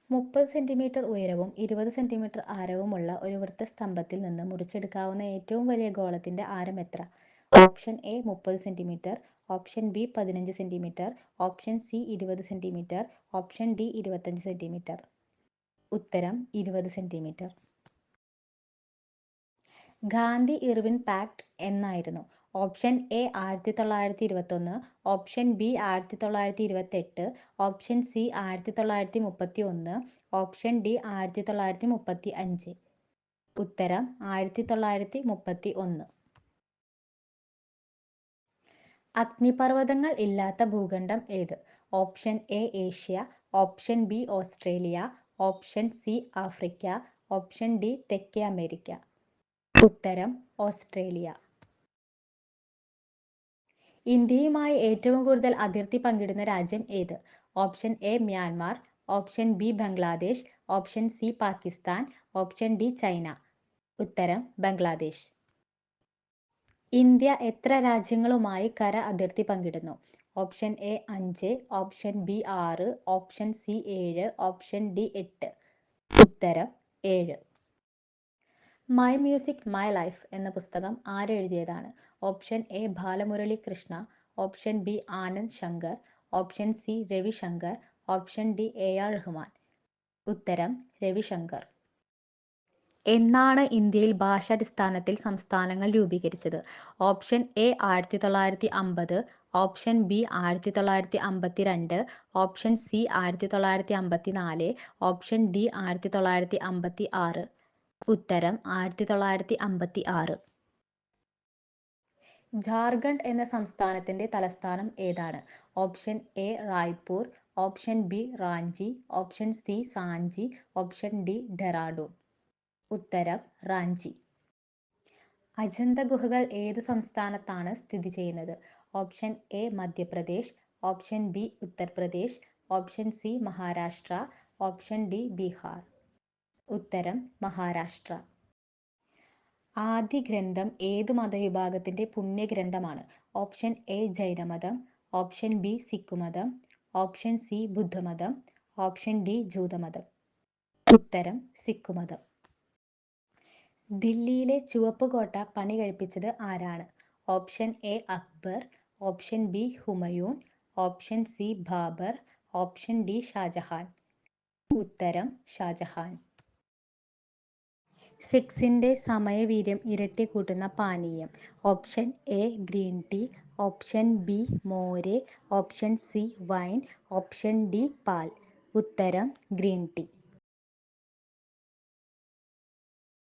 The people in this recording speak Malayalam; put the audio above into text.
30 സെന്റിമീറ്റർ ഉയരവും 20 സെന്റിമീറ്റർ ആരവുമുള്ള ഒരു വൃത്തസ്തംഭത്തിൽ നിന്ന് മുറിച്ചെടുക്കാവുന്ന ഏറ്റവും വലിയ ഗോളത്തിന്റെ ആരം എത്ര? Option A 30 centimetre, option B 15 centimetre, option C 20 centimetre, option D 25 centimetre. ഉത്തരം 20 സെന്റിമീറ്റർ. ഗാന്ധി ഇർവിൻ പാക്ട് എന്നായിരുന്നു? Option A 1921, option B 1928, option C 1931, option D 1935. ഉത്തരം 1931. അഗ്നിപർവ്വതങ്ങൾ ഇല്ലാത്ത ഭൂഖണ്ഡം ഏത്? Option A Asia, option B Australia, option C Africa, option D തെക്കേ അമേരിക്ക. ഉത്തരം ഓസ്ട്രേലിയ. ഇന്ത്യയുമായി ഏറ്റവും കൂടുതൽ അതിർത്തി പങ്കിടുന്ന രാജ്യം ഏത്? Option A Myanmar, option B Bangladesh, option C Pakistan, option D China. ഉത്തരം ബംഗ്ലാദേശ്. ഇന്ത്യ എത്ര രാജ്യങ്ങളുമായി കര അതിർത്തി പങ്കിടുന്നു? Option A 5, option B 6, option C 7, option D 8. ഉത്തരം 7. മൈ മ്യൂസിക് മൈ ലൈഫ് എന്ന പുസ്തകം ആരെഴുതിയതാണ്? Option A Balamurali Krishna, option B Anand Shankar, option C Ravishankar, option D AR Rahman. ഉത്തരം രവിശങ്കർ. എന്നാണ് ഇന്ത്യയിൽ ഭാഷാടിസ്ഥാനത്തിൽ സംസ്ഥാനങ്ങൾ രൂപീകരിച്ചത്? Option A 1950, option B 1952, option C 1954, option D 1956. ഉത്തരം 1956. ജാർഖണ്ഡ് എന്ന സംസ്ഥാനത്തിന്റെ തലസ്ഥാനം ഏതാണ്? Option A Raipur, option B Ranchi, option C Sanchi, option D Dehradun. ഉത്തരം റാഞ്ചി. അജന്ത ഗുഹകൾ ഏത് സംസ്ഥാനത്താണ് സ്ഥിതി ചെയ്യുന്നത്? Option A Madhya Pradesh, option B Uttar Pradesh, option C Maharashtra, option D Bihar. ഉത്തരം മഹാരാഷ്ട്ര. ആദി ഗ്രന്ഥം ഏതു മതവിഭാഗത്തിന്റെ പുണ്യഗ്രന്ഥമാണ്? ഓപ്ഷൻ എ ജൈനമതം, ഓപ്ഷൻ ബി സിക്കുമതം, ഓപ്ഷൻ സി ബുദ്ധമതം, ഓപ്ഷൻ ഡി ജൂതമതം. ഉത്തരം സിക്കുമതം. ദില്ലിയിലെ ചുവപ്പ് കോട്ട പണി കഴിപ്പിച്ചത് ആരാണ്? Option A Akbar, option B Humayun, option C Babur, option D Shah Jahan. ഉത്തരം ഷാജഹാൻ. സെക്സിന്റെ സമയവീര്യം ഇരട്ടി കൂട്ടുന്ന പാനീയം? Option A green tea, option B മോര്, option C wine, option D പാൽ. ഉത്തരം ഗ്രീൻ ടീ.